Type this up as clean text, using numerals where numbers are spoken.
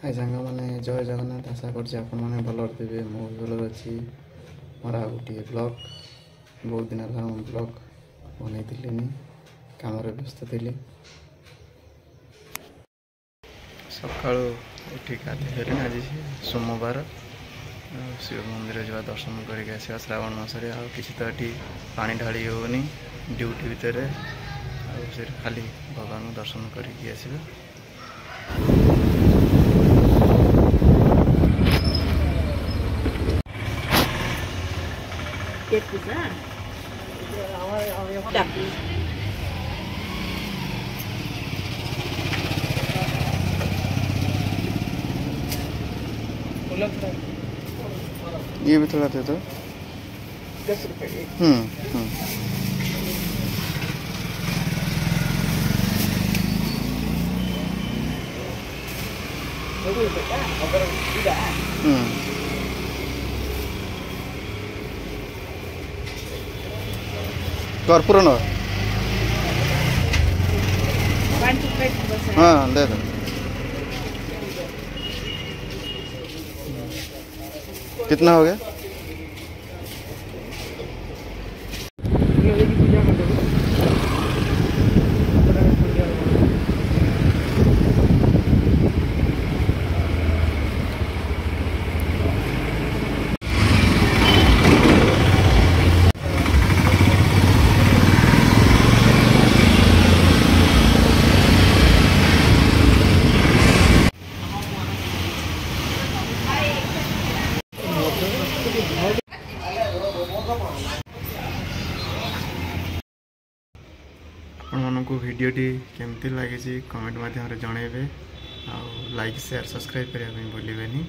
हाय सांग मैंने जय जगन्नाथ आशा कर भल थे मु भल अच्छी मोर आ गोटे ब्लॉग बहुत दिन है ब्लॉग बनई कम व्यस्त थी सका उठी गाधे आज सोमवार शिव मंदिर जा दर्शन करके आसा श्रावण मसरे आ कि तो ये पानी ढाली होनी ड्यूटी भितर खाली भगवान दर्शन करके आसवा ये भी थोड़ा दे दो 10 रुपए कर्पूर न हाँ दे दो कितना हो गया आपको वीडियोटी केमती लगी कमेंट माध्यम जनइबे लाइक शेयर सब्सक्राइब करने भूलें।